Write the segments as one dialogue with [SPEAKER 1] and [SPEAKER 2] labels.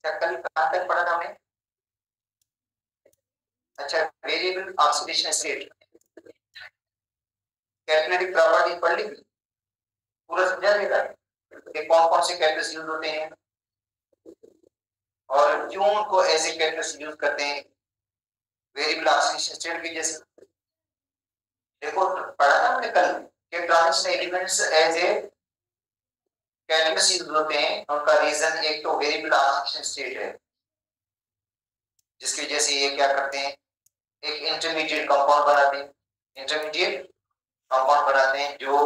[SPEAKER 1] अच्छा कल कहाँ तक पढ़ा था हमने? अच्छा variable oxidation state catalytic property पढ़ ली, पूरा समझा देगा कि कौन कौन से कैरेक्टर्स यूज होते हैं और क्यों उनको एज ए कैरेक्टर्स यूज करते हैं वेरिएबल ऑक्सीडेशन स्टेट की। जैसे देखो पढ़ा था हमने कल कि transition elements as a characters use होते हैं, उनका रीजन एक तो वेरिएबल ऑक्सीडेशन स्टेट है जिसकी वजह से ये क्या करते हैं एक इंटरमीडिएट कंपाउंड बनाते हैं, इंटरमीडिएट कंपाउंड बनाते हैं जो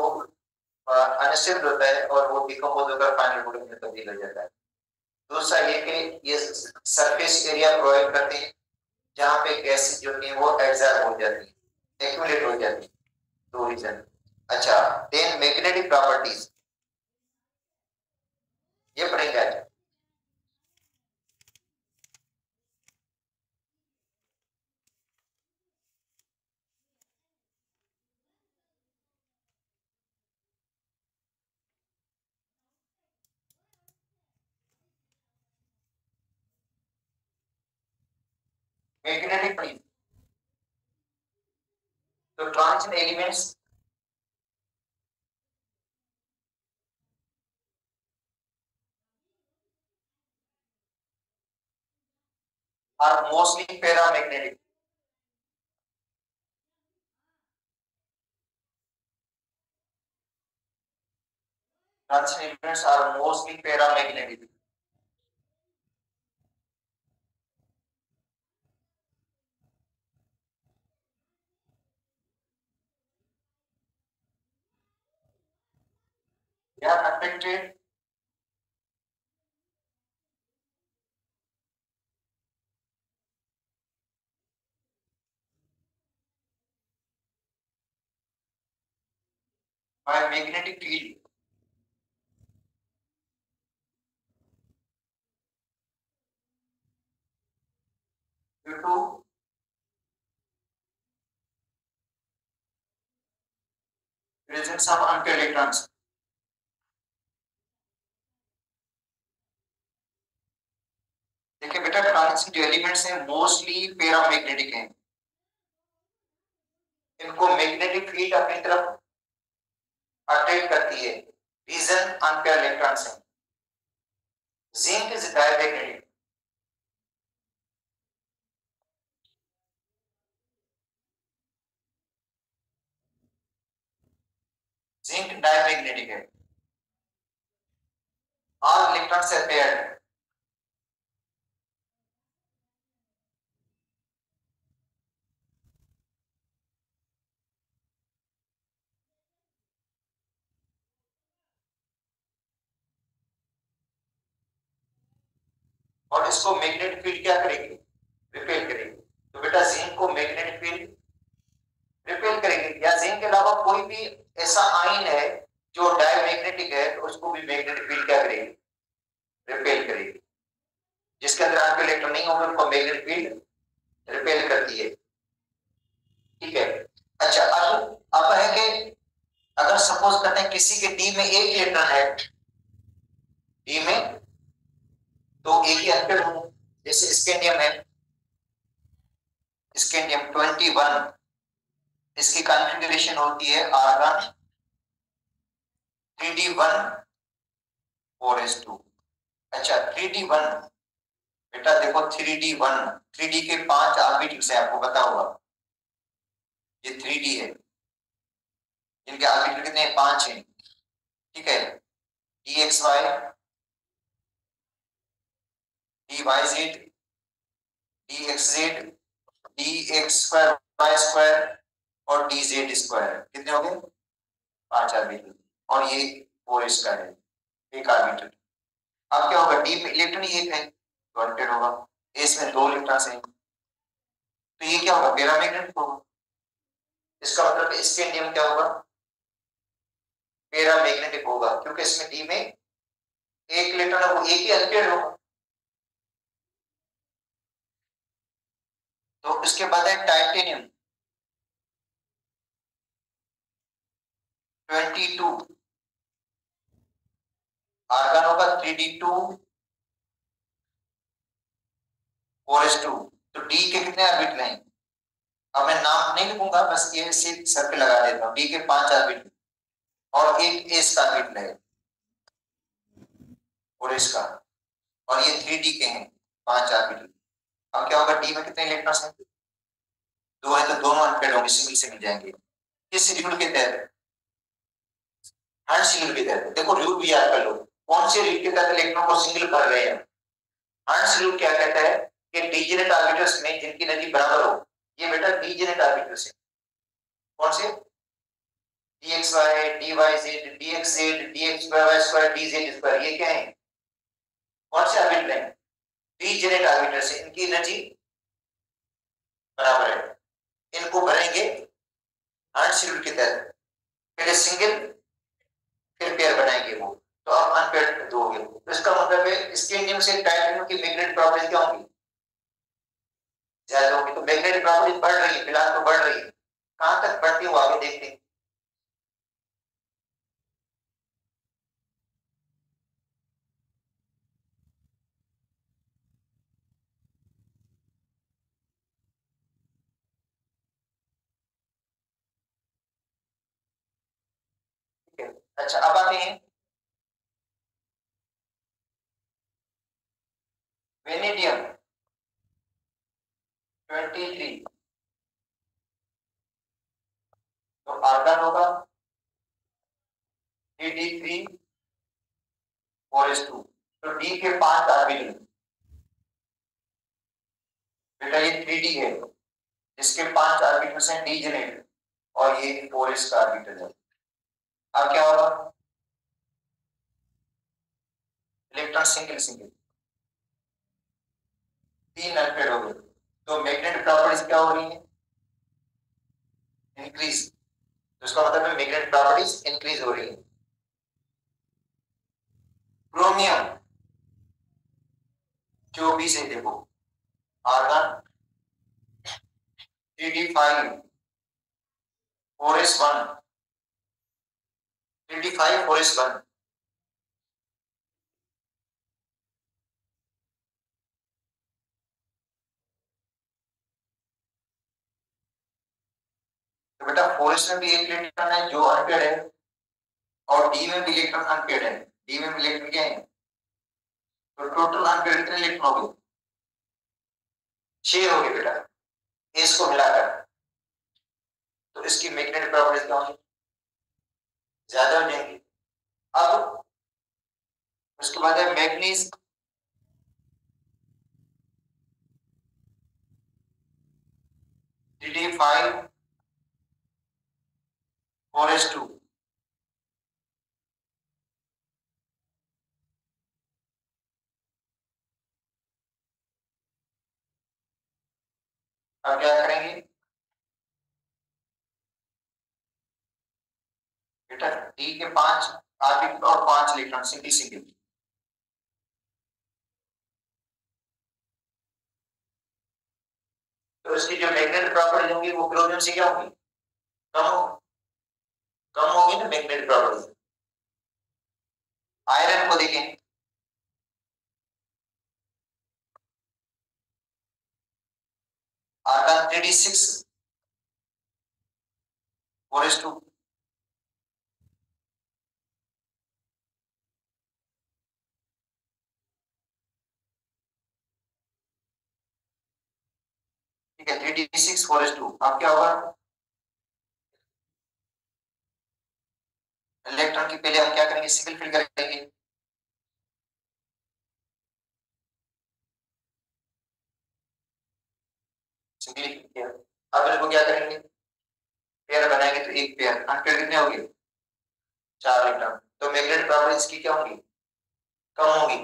[SPEAKER 1] अनस्टेबल होता है और वो डिकम्पोज होकर फाइनल प्रोडक्ट में तब्दील हो जाता है। दूसरा ये कि ये सरफेस एरिया प्रोवाइड करते हैं जहां पे गैसेस जो है वो एब्जॉर्ब हो जाती है, एक्यूमुलेट हो जाती है। दो रीजन। अच्छा देन मैग्नेटिक प्रॉपर्टीज ये पढ़ेंगे आज। मैग्नेटिक प्लीज तो transition elements are mostly paramagnetic. Transition elements are mostly paramagnetic. They are affected by magnetic field due to presence of unpaired electrons। देखिए बेटा ट्रांजिशन जो एलिमेंट्स हैं मोस्टली पैरामैग्नेटिक हैं, इनको मैग्नेटिक फील्ड अपनी तरफ अट्रैक्ट करती है, रीजन अनपेयर इलेक्ट्रॉन्स हैं। Zinc is diamagnetic. Zinc diamagnetic है, ऑल इलेक्ट्रॉन्स आर पेयर्ड। और इसको मैग्नेटिक फील्ड क्या करेगी, रिपेल करेगी। तो बेटा जिंक को मैग्नेटिक फील्ड रिपेल करेगी, या जिंक के अलावा कोई भी ऐसा आयन है जो डायमैग्नेटिक है तो उसको भी मैग्नेटिक फील्ड क्या करेगी, रिपेल करेगी। जिसके अंदर अनपेयर इलेक्ट्रॉन नहीं होंगे उनको मैग्नेटिक फील्ड रिपेल करती है। ठीक है। अच्छा अब है कि अगर सपोज करते हैं किसी के डी में एक इलेक्ट्रॉन है, डी में तो एक ही अनपेयर होंगे, जैसे स्कैंडियम है, स्कैंडियम 21 इसकी कॉन्फ़िगरेशन होती है आर्गन 3d1 4s2। अच्छा 3d1 बेटा देखो 3d1 3d के 5 ऑर्बिटल्स है, आपको पता होगा ये 3d है, इनके ऑर्बिटल कितने हैं, 5 हैं। ठीक है dxy dyz dxz dx square y square और dz स्क्वायर कितने हो गए, 5 ऑर्बिटल, और ये 4 इसका है एक ऑर्बिटल। अब क्या होगा, डी में इलेक्ट्रॉन ही एक है तो अनपेयर होगा, एस में 2 इलेक्ट्रॉन हैं तो ये क्या होगा, पैरामैग्नेटिक होगा। इसका मतलब इसके नियम क्या होगा, पैरामैग्नेटिक होगा, क्योंकि इसमें डी में एक इलेक्ट्रॉन है वो एक ही अनपेयर होगा। तो उसके बाद है टाइटेनियम 22 आर्गन होगा 3d2 4s2। तो डी के कितने ऑर्बिटल हैं? अब मैं नाम नहीं लिखूंगा, बस ये सर्कल लगा देता हूँ। डी के 5 ऑर्बिटल और एक एस का ऑर्बिटल है और इसका, और ये 3d के हैं 5 ऑर्बिटल। अब क्या होगा, डी में कितने इलेक्ट्रॉन्स हैं? 2 है, तो दोनों अनपेड होंगे, सिंगल से मिल जाएंगे। किस शेड्यूल के तहत? हर शेड्यूल के तहत। देखो रूल भी याद कर लो, कौन से रूल के तहत इलेक्ट्रॉन को सिंगल कर रहे हैं। हर शेड्यूल क्या कहता है कि डीजेनेट ऑर्बिटल्स में जिनकी एनर्जी बराबर हो, ये बेटा डीजेनेट ऑर्बिटल्स है। कौन से? dxy, dyz, dxz, dxy2, dz2, ये क्या है? कौन से ऑर्बिटल हैं? डीजेनेट ऑर्बिटल्स है, इनकी एनर्जी बराबर है। इनको भरेंगे हर शेड्यूल के तहत, पहले सिंगल फिर पेयर बनाएंगे वो, तो आप अनपेयर्ड दोगे। तो इसका मतलब है इसके नियम से टाइटेनियम की मैग्नेटिक प्रॉपर्टीज क्या होंगी? ज्यादा होगी। तो मैग्नेटिक प्रॉपर्टीज बढ़ रही है, फिलहाल तो बढ़ रही है। कहां तक बढ़ती है वो आगे देखते हैं। ठीक है, अच्छा अब आते हैं वेनेडियम 23। तो आर्गन होगा डी3 4s2। तो डी के 5 ऑर्बिटल, बेटा ये 3d है, इसके 5 ऑर्बिटल हैं डीजेनेट, और ये 4s का ऑर्बिटल है। अब क्या होगा, इलेक्ट्रॉन सिंगल सिंगल 3 अनपेयर्ड हो गए। तो मैग्नेटिक प्रॉपर्टीज क्या हो रही है? इंक्रीज। तो इसका मतलब है मैग्नेटिक प्रॉपर्टीज इंक्रीज हो रही है। क्रोमियम 24 है, देखो argon 3d5 4s1, 3d5 4s1। तो बेटा 4s में भी एक इलेक्ट्रॉन है जो अनपेयर्ड है, और डी में भी इलेक्ट्रॉन अनपेयर्ड है। डी में भी इलेक्ट्रॉन क्या है? तो टोटल अनपेयर्ड कितने इलेक्ट्रॉन हो गए? 6 हो गए बेटा, एस को मिलाकर। तो इसकी मैग्नेटिक प्रॉपर्टीज क्या होंगी? ज्यादा हो जाएंगी। अब उसके बाद है मैग्नीज 3d5 4s2। अब क्या करेंगे बेटा, डी के 5 ऑर्बिटल और 5 इलेक्ट्रॉन सिंगल सिंगल। तो इसकी जो मैग्नेटिक प्रॉपर्टीज होंगी वो क्रोमियम से क्या होंगी? कम होगी। कम होगी ना मैग्नेटिक प्रॉपर्टीज। आयरन को देखें, आर्गन 3d6 4s2। ठीक है, 3d6 4s2। अब क्या होगा, इलेक्ट्रॉन की पहले हम क्या करेंगे, सिंगल फिल करेंगे। सिंगल फिल किया, अब इनको क्या करेंगे, पेयर बनाएंगे। तो एक पेयर अनपेयर कितने होंगे? 4 इलेक्ट्रॉन। तो मैग्नेटिक प्रॉपर्टीज की क्या होंगी? कम होगी।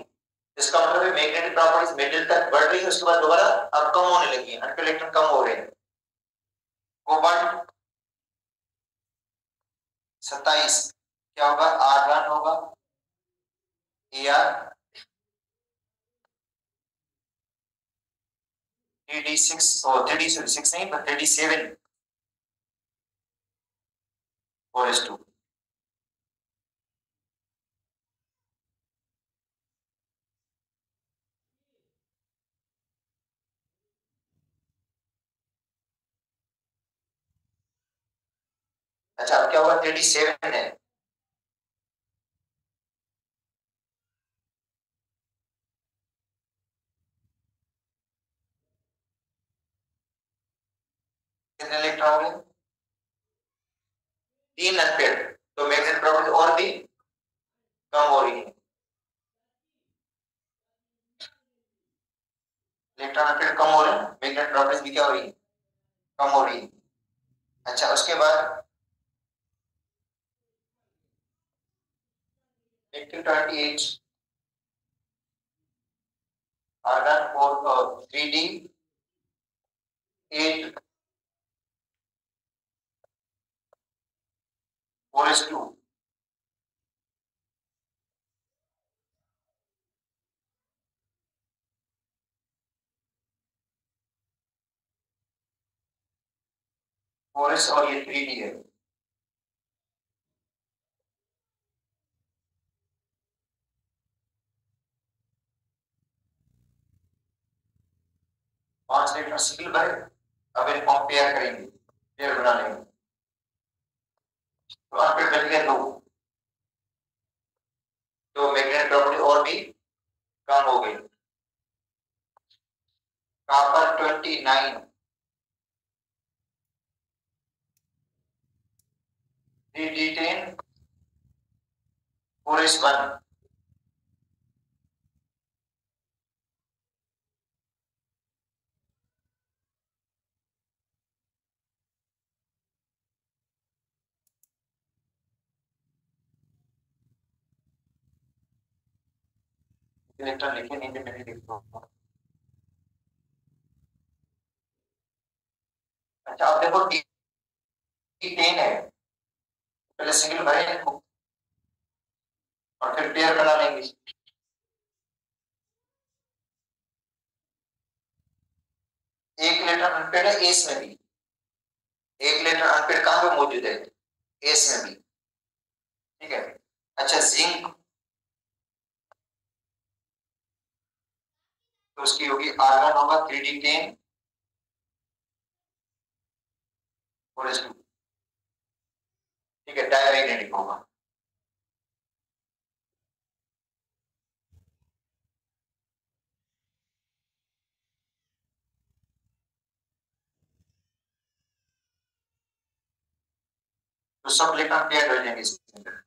[SPEAKER 1] इसका मतलब है मैग्नेटिक प्रॉपर्टीज मिडिल तक बढ़ रही है, उसके बाद दोबारा अब कम होने लगी है, अनपेयर इलेक्ट्रॉन कम हो रहे हैं। कोबाल्ट 27 क्या होगा, आर्गन होगा Ar 3d6 और 3d6 नहीं पर 3d7 4s2। अच्छा अब क्या हुआ, 37 है। कितने इलेक्ट्रॉन हो गए, 3 अनपेड। तो मैग्नेटिक प्रॉपर्टी और भी कम हो रही है, इलेक्ट्रॉन अनपेड कम हो रहे हैं, मैग्नेटिक प्रॉपर्टीज भी क्या हो रही है, कम हो रही है। अच्छा उसके बाद 28 आर्गन और 3D 8 4s2। फोरस और ये 3D है। पांच इलेक्ट्रॉन सिंगल भरे, अब इनको हम पेयर करेंगे, पेयर बना लेंगे, तो वहां पे बच गए दो, तो मैग्नेटिक प्रॉपर्टी और भी कम हो गई। Copper 29 3D10 4s1। इलेक्ट्रॉन लिखे नहीं थे, मैंने लिखा। अच्छा अब देखो T10 है, पहले सिंगल भरे इनको और फिर पेयर बना लेंगे। एक इलेक्ट्रॉन अनपेड है एस में भी, एक इलेक्ट्रॉन अनपेड कहां पे मौजूद है, एस में भी, ठीक है। अच्छा जिंक, तो उसकी होगी आर्गन होगा 3D10 4s2, ठीक है, डायमैग्नेटिक होगा। तो सब इलेक्ट्रॉन पेयर हो जाएंगे इसके अंदर।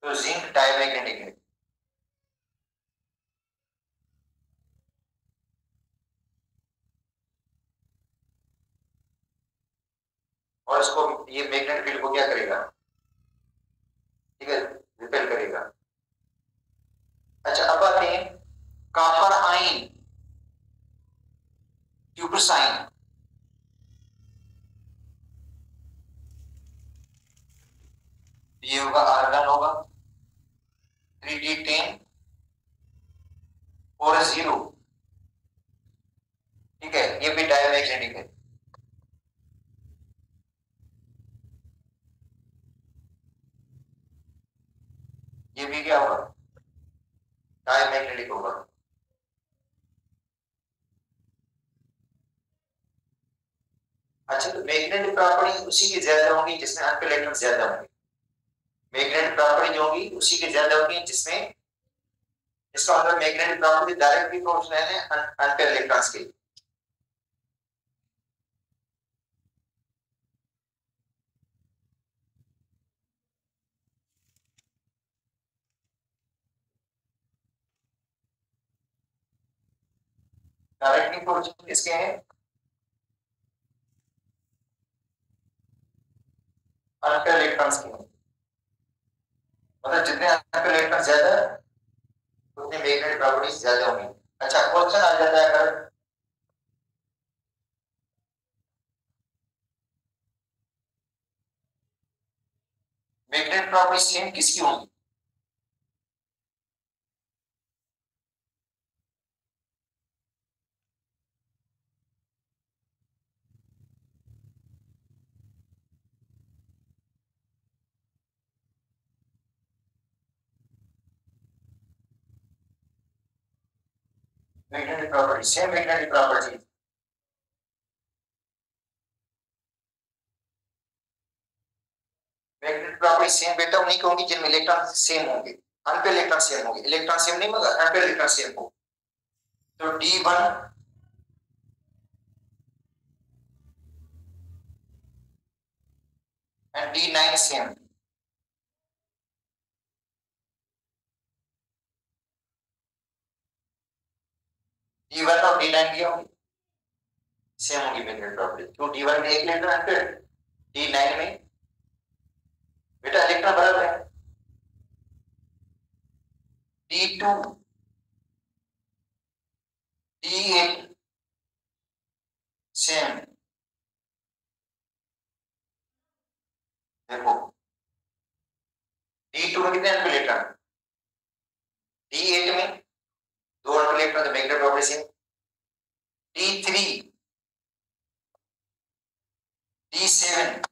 [SPEAKER 1] तो जिंक डायमैग्नेटिक है। और इसको ये मैग्नेटिक फील्ड को क्या करेगा, ठीक है, रिपेल करेगा। अच्छा अब आते हैं कॉपर आयन ट्यूबरसाइन, ये होगा आर्गन होगा 3D10 4s0, ठीक है, ये भी डायमैग्नेटिक है। ये भी क्या होगा, डायमैग्नेटिक होगा। अच्छा तो मैग्नेटिक प्रॉपर्टी उसी की ज्यादा होगी जिसमें अनपेड इलेक्ट्रॉन ज्यादा होंगे, मैग्नेटिक प्रॉपर्टी जो होगी उसी की ज्यादा होगी जिसमें, इसका मतलब मैग्नेटिक प्रॉपर्टी डायरेक्टली प्रोपोर्शनल है अनपेड इलेक्ट्रॉन्स के। डायरेक्टली प्रोपोर्शनल किसके हैं, अनपेड इलेक्ट्रॉन्स के हैं। मतलब जितने अनपेड इलेक्ट्रॉन ज्यादा उतनी मैग्नेटिक प्रॉपर्टीज ज्यादा होंगी। अच्छा क्वेश्चन आ जाता है अगर मैग्नेटिक प्रॉपर्टी सेम किसकी होंगी, magnetic property, same magnetic property. Magnetic property same बेटा उन्हीं की होंगी जिनमें इलेक्ट्रॉन सेम होंगे, अनपेयर इलेक्ट्रॉन सेम होंगे, इलेक्ट्रॉन सेम नहीं मगर अनपेयर इलेक्ट्रॉन सेम हो। तो D1 and D9 same. D1 और D9 की होंगी सेम होगी मैग्नेटिक प्रॉपर्टी। तो D1 में एक इलेक्ट्रॉन अनपेयर, D9 में बेटा इलेक्ट्रॉन बराबर है। D2 D8 same. देखो D2 में कितने अनपेयर इलेक्ट्रॉन, D8 में 2 अनपेयर इलेक्ट्रॉन, तो magnetic property same. D3 D7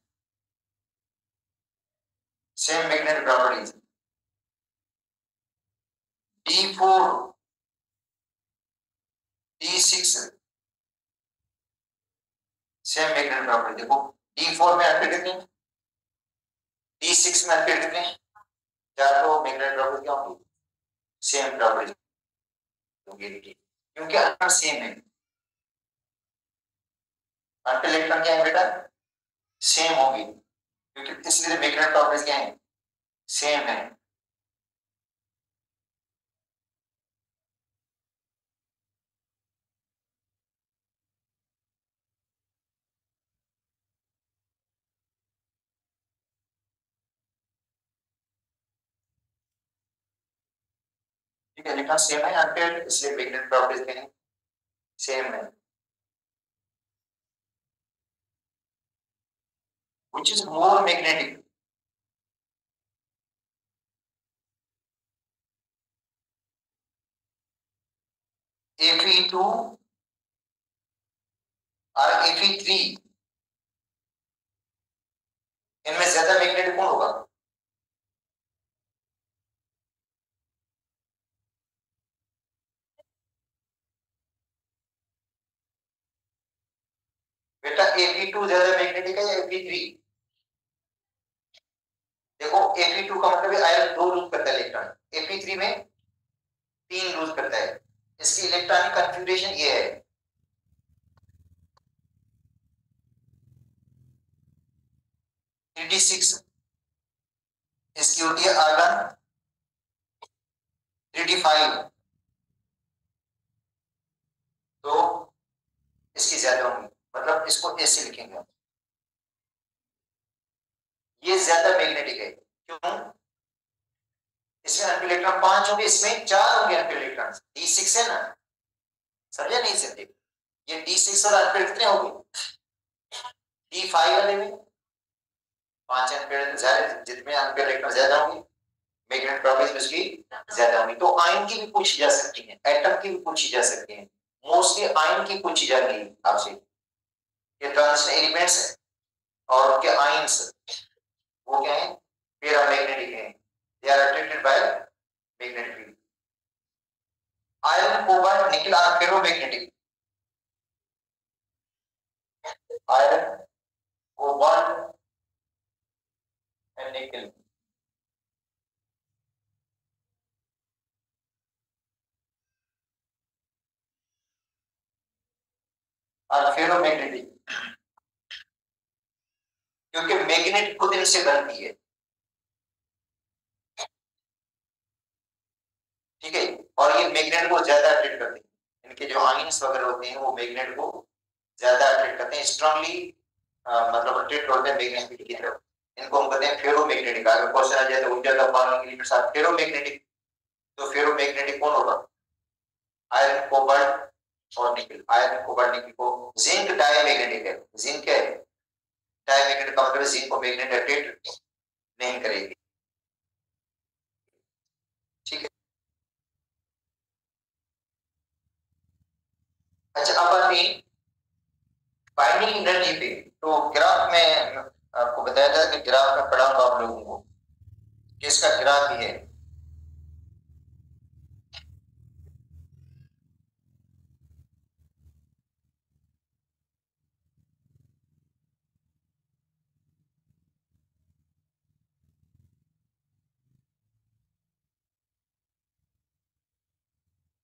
[SPEAKER 1] same magnetic properties. D4 D6 same magnetic property. देखो D4 में अनपेयर कितने, D6 में अनपेयर कितने, चार, तो मैग्नेटिक प्रॉपर्टी क्या होगी, सेम प्रॉपर्टी होगी क्योंकि अनपेयर सेम है। अनपेयर इलेक्ट्रॉन क्या है बेटा, सेम होगी क्योंकि इसलिए मैग्नेटिक प्रॉपर्टीज क्या है, सेम है। ठीक है, इलेक्ट्रॉन सेम है अनपेयर, इसलिए मैग्नेटिक प्रॉपर्टीज क्या है, सेम है। Which is more magnetic? Fe2 और Fe3, इनमें ज्यादा मैग्नेटिक कौन होगा, बेटा Fe2 ज्यादा मैग्नेटिक है या Fe3? देखो Fe2 का मतलब है आयरन 2 लूज करता है इलेक्ट्रॉन, Fe3 में 3 लूज करता है। इसकी इलेक्ट्रॉनिक कन्फिगरेशन ये है, D6, इसकी होती है आर्गन 3D5, तो इसकी ज्यादा होंगी, मतलब इसको ऐसे लिखेंगे, ये ज्यादा मैग्नेटिक है। क्यों, इसमें अनपेयर इलेक्ट्रॉन 5 होंगे, इसमें 4 होंगे अनपेयर इलेक्ट्रॉन। D6 है ना, समझा नहीं सकते, ये D6 और अनपेयर कितने होंगे, D5 वाले में 5 अनपेयर, तो ज्यादा जितने अनपेयर इलेक्ट्रॉन ज्यादा होंगे मैग्नेटिक प्रॉपर्टीज उसकी ज्यादा होंगी। तो आयन की भी पूछी जा सकती है, एटम की भी पूछी जा सकती है, मोस्टली आयन की पूछी जाती है आपसे, ये ट्रांजिशन एलिमेंट्स और उनके आयन्स वो क्या है, पैरामैग्नेटिक है, they are attracted by magnetic field. Iron cobalt nickel are ferromagnetic, iron cobalt and nickel are ferromagnetic, क्योंकि मैग्नेट खुद इनसे बनती है। ठीक है, और ये मैग्नेट को ज्यादा अट्रैक्ट करते हैं, इनके जो आयन्स वगैरह होते हैं वो मैग्नेट को ज्यादा अट्रैक्ट करते हैं, स्ट्रांगली मतलब अट्रैक्ट होते हैं मैग्नेट फील्ड की तरफ। इनको हम कहते हैं फेरोमैग्नेटिक। अगर क्वेश्चन आ जाए तो ऊर्जा का फॉलोइंग एलिमेंट्स आर फेरोमैग्नेटिक, तो फेरोमैग्नेटिक कौन होगा, आयरन कोबाल्ट और निकल। आयरन कोबाल्ट निकल को जिंक डायमैग्नेटिक है, जिंक है डायमैग्नेटिक का मतलब जिंक को मैग्नेट अट्रैक्ट नहीं करेगी। ठीक है, अच्छा अब आते हैं बाइंडिंग एनर्जी पे। तो ग्राफ में आपको बताया था कि ग्राफ में पढ़ाऊंगा आप लोगों को कि इसका ग्राफ ही है।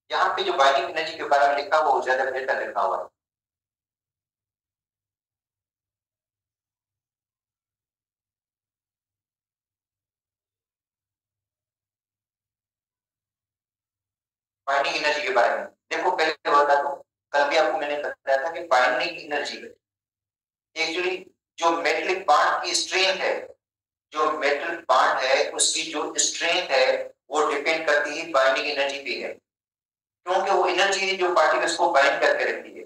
[SPEAKER 1] यहाँ पे जो बाइंडिंग एनर्जी के बारे में लिखा हुआ वो ज्यादा बेहतर लिखा हुआ है। बाइंडिंग एनर्जी के बारे में देखो, पहले बता दूं, कल भी आपको मैंने बताया था कि बाइंडिंग एनर्जी एक्चुअली जो मेटलिक बॉन्ड की स्ट्रेंथ है, जो मेटल बॉन्ड है उसकी जो स्ट्रेंथ है वो डिपेंड करती है बाइंडिंग एनर्जी पे है, क्योंकि वो एनर्जी है जो पार्टिकल्स को बाइंड करके रखती है।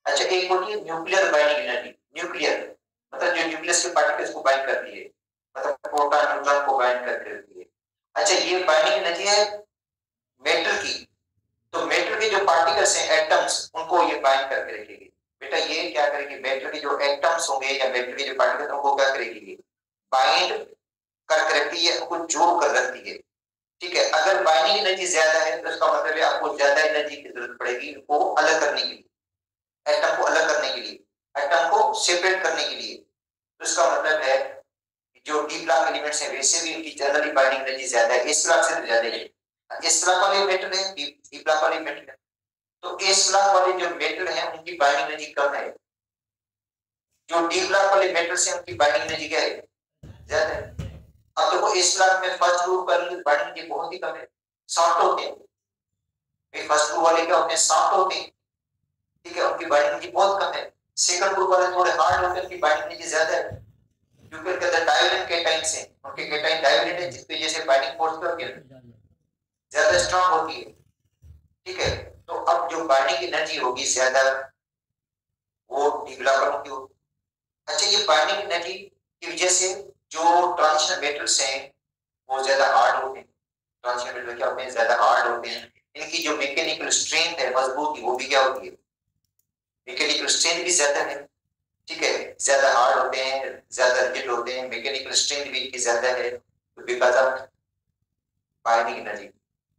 [SPEAKER 1] अच्छा, एक होती है न्यूक्लियर बाइंडिंग एनर्जी। न्यूक्लियर मतलब जो न्यूक्लियस के पार्टिकल्स को बाइंड करती है, मतलब प्रोटॉन न्यूट्रॉन को बाइंड करके रखती है। अच्छा, ये बाइंडिंग एनर्जी है मेटल की। तो मेटल के जो पार्टिकल्स हैं, एटम्स, उनको ये बाइंड करके रखेगी। बेटा ये क्या करेगी, मेटल के जो एटम्स होंगे या मेटल के जो पार्टिकल्स उनको क्या करेगी, बाइंड करके रखती है, उनको जोड़ कर रखती है। ठीक है, अगर बाइंडिंग एनर्जी ज्यादा है तो इसका मतलब है आपको ज्यादा एनर्जी की जरूरत पड़ेगी इनको अलग करने के लिए, एटम को अलग करने के लिए, एटम को सेपरेट करने के लिए। तो इसका मतलब है जो डी ब्लॉक एलिमेंट्स हैं वैसे भी इनकी जनरली बाइंडिंग एनर्जी ज्यादा है, इस ब्लॉक से तो ज्यादा है। इस ब्लॉक वाले मेटल है, डी ब्लॉक वाले मेटल है, तो इस ब्लॉक वाले जो मेटल है उनकी बाइंडिंग एनर्जी कम है। जो डी ब्लॉक वाले मेटल है उनकी बाइंडिंग एनर्जी क्या है, ज्यादा है। अब देखो इस ब्लॉक में फर्स्ट ग्रुप का बाइंडिंग एनर्जी बहुत ही कम है, सॉफ्ट होते हैं। फर्स्ट ग्रुप वाले क्या होते हैं, सॉफ्ट होते हैं। ठीक है, उनकी बाइंडिंग एनर्जी बहुत कम है। सेकंड ग्रुप वाले थोड़े हार्ड होते हैं, उनकी बाइंडिंग एनर्जी ज्यादा है, क्योंकि उनके अंदर डायवेलेंट कैटाइन्स हैं, उनके कैटाइन डायवेलेंट है, जिसकी वजह से बाइंडिंग फोर्स क्या होती है, ज्यादा स्ट्रांग होती है। ठीक है, तो अब जो बाइंडिंग एनर्जी होगी ज्यादा वो डिवेलपर की होगी। अच्छा, ये बाइंडिंग एनर्जी की वजह से जो ट्रांजिशन मेटल्स हैं वो ज्यादा हार्ड होते हैं। ट्रांजिशन मेटल क्या होते हैं, ज्यादा हार्ड होते हैं। इनकी जो मैकेनिकल स्ट्रेंथ है, मजबूती, वो भी क्या होती है, मैकेनिकल स्ट्रेंथ भी ज्यादा है। ठीक है, ज्यादा हार्ड होते हैं, ज्यादा रिजिड होते हैं, मैकेनिकल स्ट्रेंथ भी इनकी ज्यादा है, because of binding energy.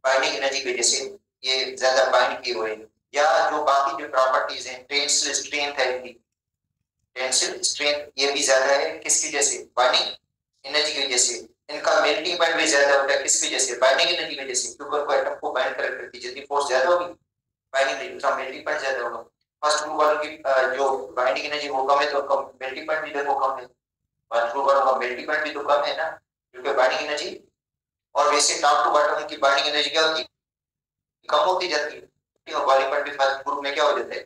[SPEAKER 1] Binding energy की वजह से ये ज्यादा बाइंड किए हुए हैं। या जो बाकी जो प्रॉपर्टीज हैं, टेंसिल स्ट्रेंथ है इनकी, टेंसिल स्ट्रेंथ ये भी ज्यादा है, किसकी वजह से, बाइंडिंग एनर्जी की वजह से। इनका मेल्टिंग पॉइंट भी ज्यादा होता है, किसकी वजह से, बाइंडिंग एनर्जी की वजह से, क्योंकि उनको एटम को बाइंड करके जितनी फोर्स ज्यादा होगी, बाइंडिंग एनर्जी, उसका मेल्टिंग पॉइंट ज्यादा होगा। फर्स्ट ग्रुप वालों की जो बाइंडिंग एनर्जी वो कम है, तो उनका मेल्टिंग पॉइंट भी देखो कम है। फर्स्ट ग्रुप वालों का मेल्टिंग पॉइंट भी तो कम है ना, क्योंकि बाइंडिंग एनर्जी। और वैसे टॉप टू बॉटम की बाइंडिंग एनर्जी क्या होती है, कम होती जाती है। और बॉडी पॉइंट भी फर्स्ट ग्रुप में क्या हो जाता है,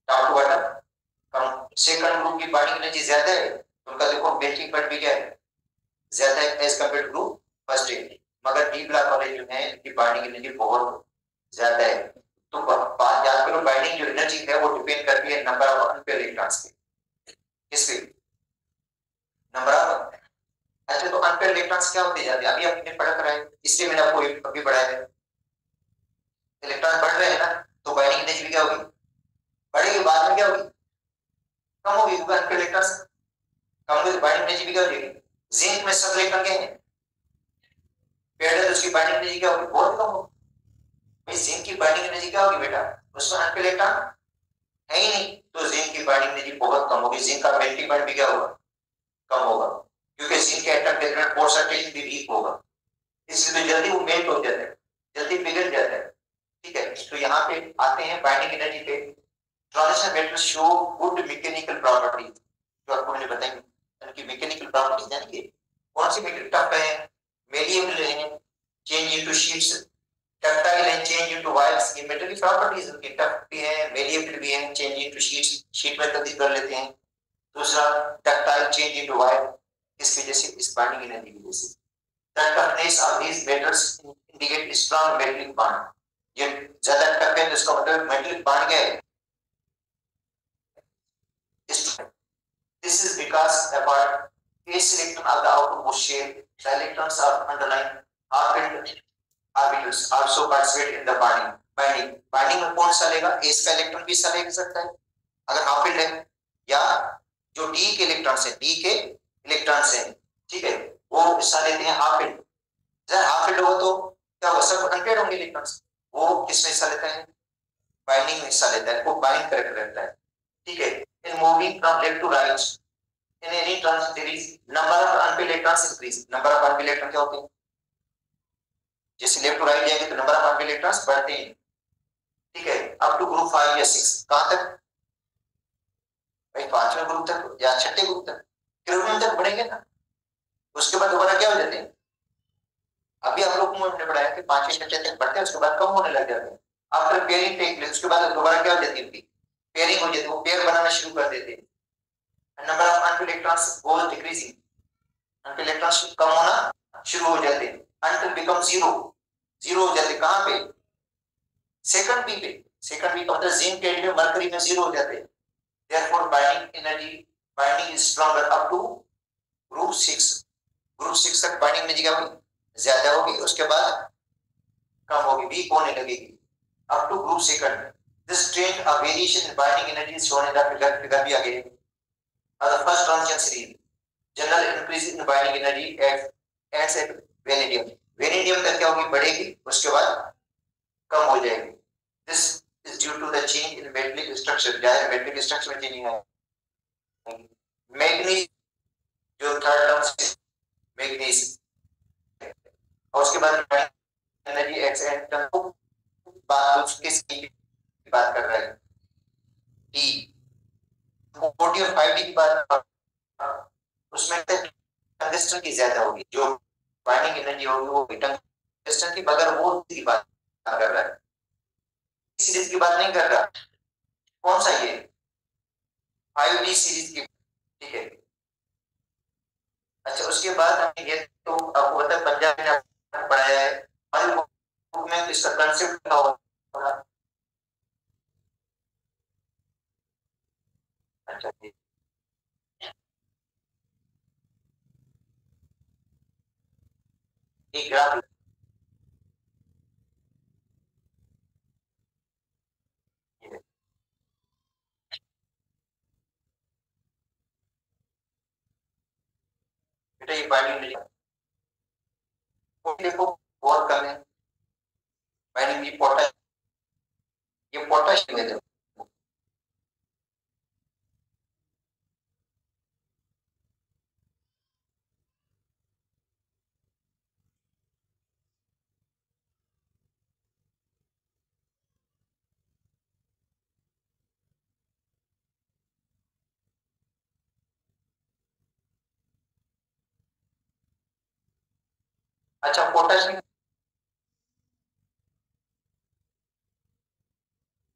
[SPEAKER 1] टॉप टू बॉटम कम। सेकंड ग्रुप की बाइंडिंग एनर्जी ज्यादा है, उनका देखो मेल्टिंग पॉइंट भी क्या है, ज्यादा है as compared to group first A. मगर डी ब्लॉक वाले जो है इनकी बाइंडिंग एनर्जी बहुत ज्यादा है। तो बात याद करो, बाइंडिंग जो एनर्जी है वो डिपेंड करती है नंबर ऑफ अनपेयर इलेक्ट्रॉन्स पे, किस पे, नंबर ऑफ। अच्छा, तो अनपेयर इलेक्ट्रॉन्स क्या होते जाते हैं, अभी आपने पढ़ा करा है, इसलिए मैंने आपको अभी पढ़ाया है। इलेक्ट्रॉन बढ़ रहे हैं ना, तो बाइंडिंग एनर्जी क्या होगी, बढ़ेगी। बाद में क्या होगी, कम होगी, क्योंकि अनपेयर इलेक्ट्रॉन्स कम होगी, बाइंडिंग एनर्जी भी क्या हो जाएगी। जिंक में सब इलेक्ट्रॉन क्या है, पेयर है, तो उसकी बाइंडिंग एनर्जी क्या होगी, बहुत कम होगी। भाई जिंक की बाइंडिंग एनर्जी क्या होगी बेटा, उसमें अनपेयर इलेक्ट्रॉन है ही नहीं, तो जिंक की बाइंडिंग एनर्जी बहुत कम होगी। जिंक का मेल्टिंग पॉइंट भी क्या होगा, कम होगा, क्योंकि जिंक के एटम के अंदर पोर्सेंटेज भी वीक होगा, इसलिए तो जल्दी वो मेल्ट हो जाता है, जल्दी पिघल जाता है। ठीक है, तो यहाँ पे आते हैं बाइंडिंग एनर्जी पे। Transition metals show good mechanical properties, जो आपको मैंने बताई उनकी मैकेनिकल प्रॉपर्टीज, यानी कि कौन सी मेटल टफ है, मेलिएबल है, चेंज इनटू शीट्स, डक्टाइल है, चेंज इनटू वायर्स। ये मेटल की प्रॉपर्टीज उनकी टफ भी है, मेलिएबल भी है, चेंज इनटू शीट्स, शीट में तब्दील कर लेते हैं। दूसरा डक्टाइल, चेंज इनटू वायर, किस वजह से, इस बाइंडिंग एनर्जी की वजह से। The toughness of these metals indicate strong metallic bond. ये ज्यादा टफ है तो इसका मतलब मेटलिक बॉन्ड क्या है, this is because about each electron of the outermost shell, the electrons are underlying orbital orbitals also participate in the bonding. binding में कौन सा लेगा, एस का इलेक्ट्रॉन भी हिस्सा ले सकता है अगर हाफ फील्ड है, या जो डी के इलेक्ट्रॉन्स है, डी के इलेक्ट्रॉन्स है, ठीक है, वो हिस्सा लेते हैं हाफ फील्ड। जब हाफ फील्ड हो तो क्या होगा, सब अनपेयर्ड होंगे इलेक्ट्रॉन्स, वो किसमें हिस्सा लेता है, बाइंडिंग में हिस्सा लेता है, वो बाइंड करके रहता है। ठीक है, in moving from left to right in any trans there is number of unpaired electrons increase. Number of unpaired electron क्या होते हैं, जैसे लेफ्ट टू राइट जाएंगे तो नंबर ऑफ ऑर्बिटल इलेक्ट्रॉन्स बढ़ते हैं, ठीक है, अप टू ग्रुप 5 या 6। कहां तक भाई? पांचवें ग्रुप तक या छठे ग्रुप तक, फिर तक बढ़ेंगे ना। उसके बाद दोबारा क्या हो जाते हैं? अभी हम लोग ने पढ़ाया कि पांचवें छठे तक बढ़ते हैं, उसके बाद कम होने लग जाते हैं। आफ्टर पेयरिंग टेक प्लेस, उसके बाद दोबारा क्या हो जाती है? पेयरिंग हो जाती है, वो पेयर बनाना शुरू कर देते हैं। Number of unfilled electrons goes decreasing, unfilled electrons कम होना शुरू हो जाते हैं अंटिल बिकम जीरो। जीरो हो जाते कहां पे? सेकंड पी पे। सेकंड पी का मतलब जिंक, कैडमियम, मरकरी में जीरो हो जाते हैं। Therefore binding is stronger up to group 6। Group 6 तक बाइंडिंग एनर्जी क्या होगी? ज्यादा होगी, उसके बाद कम होगी, वीक होने लगेगी up to group second. This trend of variation in binding energy is shown in the figure भी आगे। The first transition series general increase in binding energy at vanadium. Vanadium तक क्या होगी? बढ़ेगी, उसके बाद कम हो जाएगी। This is due to the change in metallic structure. जाहिर मेटलिक स्ट्रक्चर में चेंजिंग है। मैग्नीज जो थर्ड टर्म मैग्नीज, और उसके बाद एनर्जी एक्स एंड बात किसकी बात कर रहा है? डी 40 और 5D की बात, उसमें टंगस्टन की ज्यादा होगी, जो बाइंडिंग एनर्जी होगी वो टंगस्टन की, मगर वो की बात कर रहा है, सीरीज की बात नहीं कर रहा। कौन सा ये? 5D सीरीज की, ठीक है। अच्छा, उसके बाद हमें ये तो आपको पता है, पंजाब ने पढ़ाया है हमारी बुक में, इसका कांसेप्ट क्या होगा? अच्छा जी, एक ग्राफ बेटा, ये बाइंडिंग नहीं देखो, बहुत कम है बाइंडिंग। ये पोटाश, ये पोटाश में देखो। अच्छा, पोटाश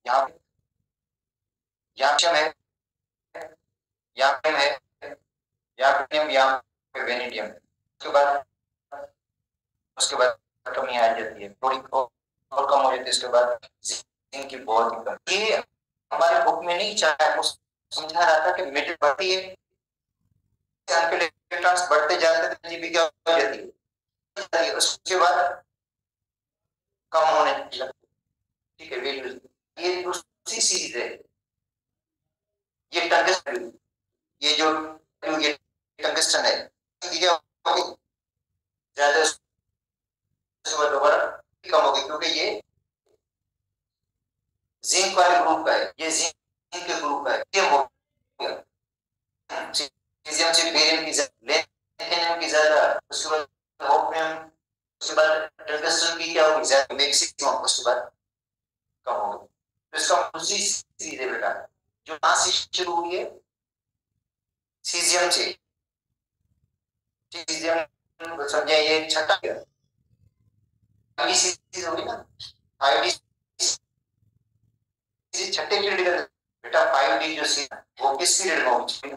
[SPEAKER 1] यहाँ यहाँ है, यहाँ पे है, यहाँ पे यहाँ पे वेनेडियम। उसके बाद कमी आ जाती है, थोड़ी और कम हो जाती है। उसके बाद जिंक की बहुत ही कम। ये हमारे बुक में नहीं चाहा, वो समझा रहा था कि मिडिल बढ़ती है, इलेक्ट्रॉन्स बढ़ते जाते हैं, जीबी क्या हो जाती है, उसके बाद कम होने लगती है, ठीक है। वैल्यू ये दूसरी सीरीज है, ये टंगस्टन, ये जो ये टंगस्टन है, क्या होगी? ज्यादा दोबारा कम होगी, क्योंकि ये जिंक वाले ग्रुप का है, ये जिंक के ग्रुप का है, ये हो गया। सीजियम से बेरियम की लेथेनियम की ज्यादा, उसके बाद ओपियम, उसके बाद टंगस्टन की क्या होगी? ज्यादा मैक्सिमम, उसके बाद कम होगी। तो इसका दूसरी सीरीज है बेटा, जो कहां से शुरू हुई है? सीजियम से। सीजियम समझे, ये छठा सीरीज होगी ना, 5D सीरीज छठे पीरियड का बेटा। 5D जो सीरीज वो किस पीरियड में होगी?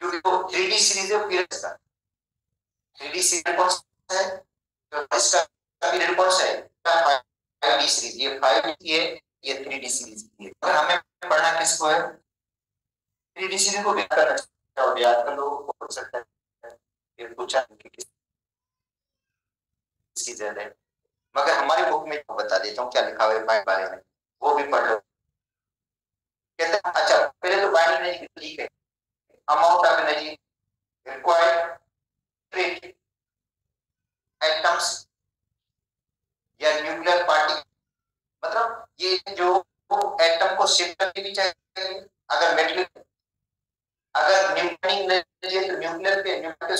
[SPEAKER 1] क्योंकि वो 3D सीरीज है, पीरियड का 3D सीरीज कौन सा है? तो इसका पीरियड कौन सा है? 5D series. ये 5D की है, ये 3D सीरीज की है। अगर हमें पढ़ना किसको है? 3D सीरीज को याद करना चाहिए, और याद कर लो, हो सकता है ये पूछा कि किसकी ज्यादा है, मगर हमारी बुक में बता देता हूँ क्या लिखा हुआ है बारे में, वो भी पढ़ लो। कहते हैं अच्छा, पहले तो बाइंडिंग एनर्जी ठीक है, amount of energy required treat atoms या न्यूक्लियर पार्टिकल, मतलब ये जो एटम को शिफ्ट करनी भी चाहिए। अगर मेटल, अगर न्यूक्लियर एनर्जी है तो न्यूक्लियर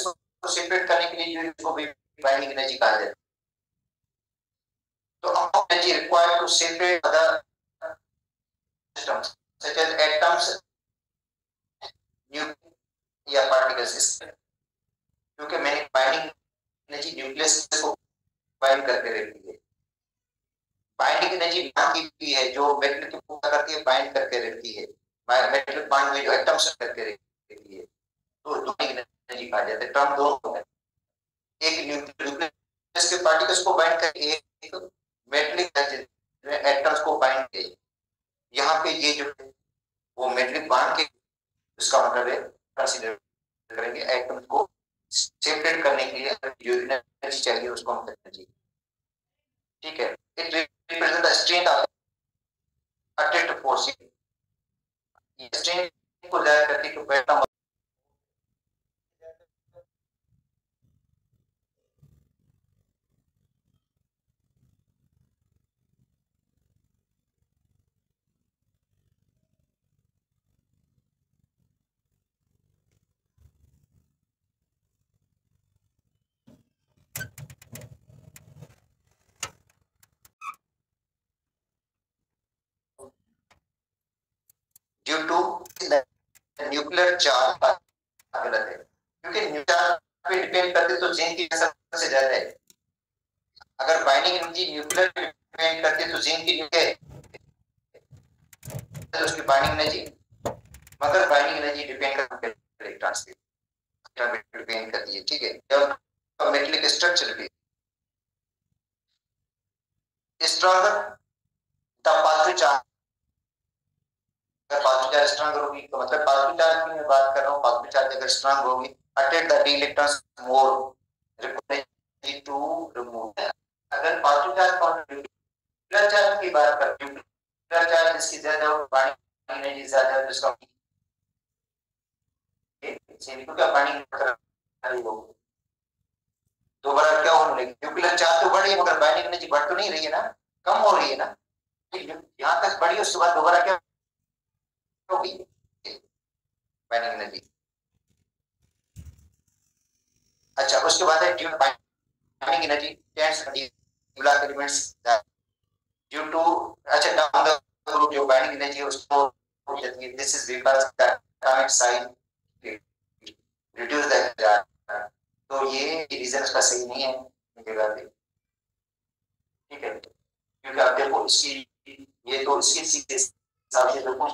[SPEAKER 1] को सेपरेट करने के लिए जो इसको भी बाइंडिंग एनर्जी कहा जाता है। तो amount energy required to separate other systems such as atoms, nucleus या particles, क्योंकि मैंने बाइंडिंग एनर्जी न्यूक्लियस को बाइंड करके रखती है। बाइंडिंग एनर्जी बांध की है जो मेटल को पूरा करके बाइंड करके रखती है, मेटल बांड में जो एटम्स करके रखती है, तो बाइंडिंग एनर्जी कहा जाता है। टर्म दोनों है, एक न्यूक्लियस के पार्टिकल्स को बाइंड करके एक मेटलिक एटम्स को बाइंड किए। यहाँ पे ये जो है वो मेटलिक बांड के, इसका मतलब है कंसीडर करेंगे एटम्स को सेपरेट करने के लिए जो एनर्जी चाहिए उसको हम एनर्जी, ठीक है। It represent the strength of attractive force. ये स्ट्रेंथ को जाहिर करती है कि pattern due to nuclear charge गलत है, क्योंकि न्यूक्लियर चार्ज पे डिपेंड करते तो जिंक की से ज्यादा है। अगर बाइंडिंग एनर्जी न्यूक्लियर पे डिपेंड करती तो जिंक की है तो उसकी बाइंडिंग एनर्जी, मगर बाइंडिंग एनर्जी डिपेंड करती है इलेक्ट्रॉन्स पे डिपेंड करती है, ठीक है। जब मेटलिक स्ट्रक्चर पे stronger the positive charge, positive charge strong होगी तो मतलब पॉजिटिव चार्ज की मैं बात कर रहा हूँ, पॉजिटिव चार्ज अगर स्ट्रांग होगी attract the d electrons more required to remove. अगर पॉजिटिव चार्ज न्यूक्लियर चार्ज की बात करते हैं, न्यूक्लियर चार्ज इसकी ज्यादा हो, पानी एनर्जी ज्यादा है, तो इसका क्योंकि पानी नहीं होगी दोबारा क्या होने लगी, न्यूक्लियर चार्ज तो बढ़ी है मगर बाइंडिंग एनर्जी बढ़ तो नहीं रही है ना, कम हो रही है ना, यहाँ तक बढ़ी उसके बाद दोबारा क्या होगी बाइंडिंग एनर्जी। अच्छा उसके बाद है binding energy tens block elements due to, अच्छा डाउन द ग्रुप जो बाइंडिंग एनर्जी है उसको this is because the atomic size reduce the, तो ये रीजन इसका सही नहीं है जगह पे, ठीक है। क्योंकि आप देखो इसकी ये तो इसकी सीधे हिसाब से देखो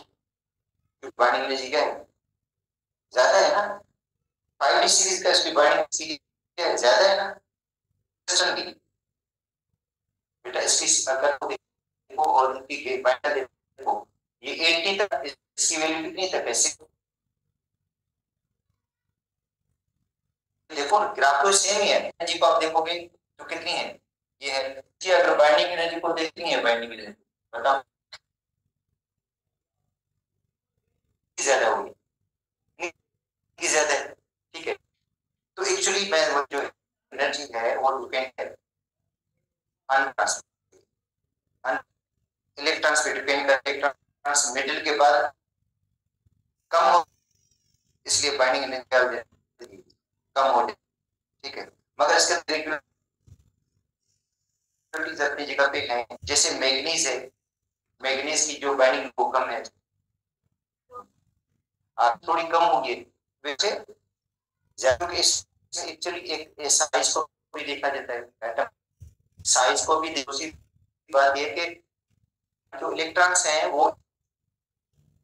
[SPEAKER 1] बाइंडिंग एनर्जी क्या है ज्यादा है ना, 5D सीरीज का इसकी बाइंडिंग सीरीज ज्यादा है ना सिस्टम की, बेटा इसकी अगर देखो और इनकी बाइंडर देखो ये 80 तक, इसकी वैल्यू कितनी तक है, देखो ग्राफ तो सेम ही है, एनर्जी को आप देखोगे तो कितनी है, ये है कि अगर बाइंडिंग एनर्जी को देखती है, बाइंडिंग एनर्जी बताओ ज्यादा होगी कि ज्यादा है, ठीक है। तो एक्चुअली मैं जो एनर्जी है वो डिपेंड है इलेक्ट्रॉन्स पे डिपेंड करते, इलेक्ट्रॉन्स मिडिल के बाद कम हो इसलिए बाइंडिंग एनर्जी कम हो जाए, ठीक है। मगर इसके अपनी जगह पे है, जैसे मैग्नीज है, मैग्नीज की जो बाइंडिंग वो कम है, थोड़ी कम होगी वैसे ज्यादा, एक्चुअली एक साइज को भी देखा जाता है, एटम साइज को भी। दूसरी बात ये कि जो इलेक्ट्रॉन्स हैं वो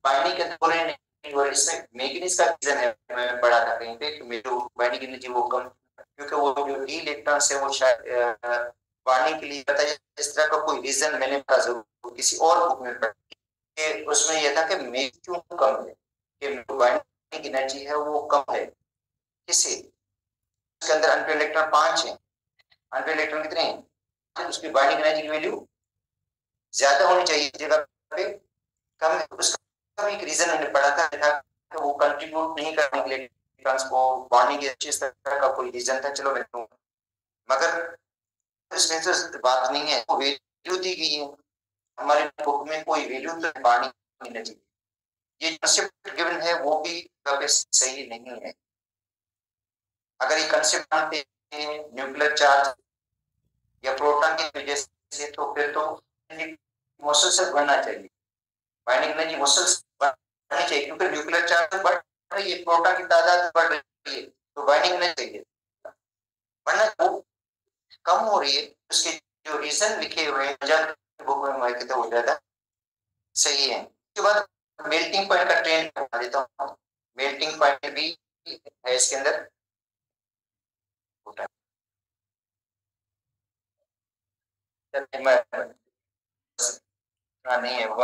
[SPEAKER 1] बाइंडिंग के अंदर नहीं, और इसमें मैग्नीज का रीजन है, मैं पढ़ा था कहीं पे कि जो बाइंडिंग एनर्जी वो कम, क्योंकि वो जो डी इलेक्ट्रॉन्स है वो शायद बाइंडिंग के लिए बताया, इस तरह का कोई रीजन मैंने पढ़ा जरूर किसी और बुक में पढ़ा, उसमें यह था कि मैग क्यों कम है, कि बाइंडिंग एनर्जी है वो कम है, किसी इसके अंदर अनपेड इलेक्ट्रॉन 5 है, अनपेड इलेक्ट्रॉन कितने हैं, उसकी बाइंडिंग एनर्जी की वैल्यू ज्यादा होनी चाहिए, जगह पे कम है। उसका भी एक रीजन मैंने पढ़ा था कि वो कंट्रीब्यूट नहीं करने के लिए इलेक्ट्रॉन्स को बाइंडिंग की अच्छी तरह का कोई रीजन था, चलो मैं दूं, मगर इसमें तो बात नहीं है, वो वैल्यू दी गई है हमारे बुक में, कोई वैल्यू तो बाइंडिंग एनर्जी, ये कंसेप्ट गिवन है वो भी सही नहीं है। अगर ये कंसेप्ट मानते हैं न्यूक्लियर चार्ज या प्रोटॉन की वजह से, तो फिर तो मसल से बढ़ना चाहिए, बाइंडिंग एनर्जी मसल से बढ़नी चाहिए, क्योंकि न्यूक्लियर चार्ज बढ़ रही है, प्रोटॉन की तादाद बढ़ रही है, तो बाइंडिंग एनर्जी चाहिए, वरना वो कम हो रही है। उसके जो रीजन लिखे हुए हैं बुक में तो वो ज्यादा सही है। उसके बाद मेल्टिंग पॉइंट का ट्रेंड बता देता हूँ, मेल्टिंग पॉइंट भी है इसके अंदर। मैं नहीं है वो।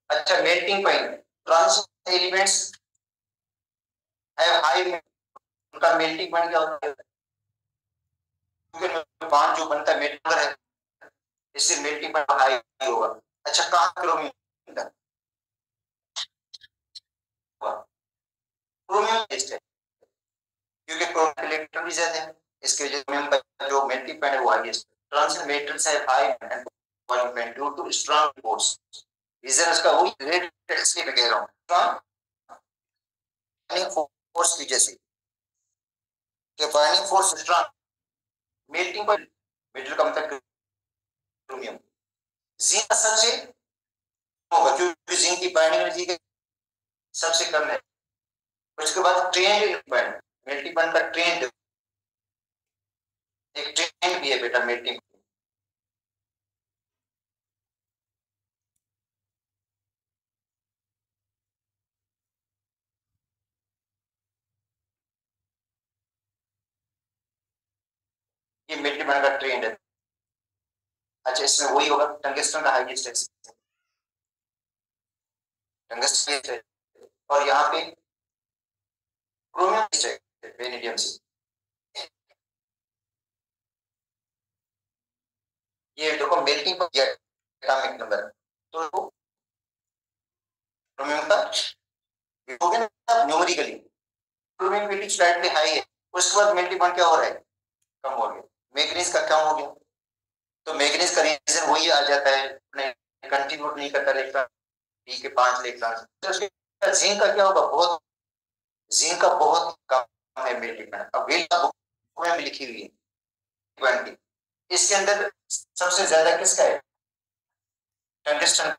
[SPEAKER 1] अच्छा, melting point, trans elements have high, उनका मेल्टिंग पॉइंट क्या होता है, क्योंकि बांध जो बनता है मेल्टर है, इससे मेल्टिंग पॉइंट हाई होगा। अच्छा, कहाँ क्रोमियम का, क्रोमियम बेस्ड है, क्योंकि क्रोमियम इलेक्ट्रॉन भी ज्यादा है, इसके वजह से क्रोमियम का जो मेल्टिंग पॉइंट है वो हाईएस्ट। ट्रांजिट मेटल्स है high boiling point due to strong force, reason उसका वही रेड इसलिए मैं कह रहा हूँ, स्ट्रांग फोर्स की जैसे कि binding force strong, melting point metal का मतलब क्रोमियम। जिंक सबसे होगा क्योंकि जिंक की बाइंडिंग एनर्जी सबसे कम है। उसके बाद ट्रेंड पॉइंट, मेल्टिंग पॉइंट का ट्रेंड, एक ट्रेंड भी है बेटा मेल्टिंग। ये मेल्टिंग पॉइंट का ट्रेंड है। अच्छा, इसमें वही होगा, टंगस्टन का हाईएस्ट है, टंगस्टन है, और यहाँ पे क्रोमियम है वेनेडियम से। ये देखो मेल्टिंग पॉइंट एटॉमिक नंबर, तो क्रोमियम का हो गया ना numerically, chromium waiting slightly high है। उसके बाद मेल्टिंग पॉइंट क्या हो रहा है, कम हो गया, मैग्नीज का कम हो गया, तो मैग्नीज का रीजन वही आ जाता है, कंट्रीब्यूट नहीं करता इलेक्ट्रॉन, डी के 5 इलेक्ट्रॉन। तो उसके जिंक का क्या होगा, बहुत, जिंक का बहुत कम है मेल्टिंग पॉइंट। अब वेल बुक में भी लिखी हुई है 20, इसके अंदर सबसे ज्यादा किसका है, टंगस्टन।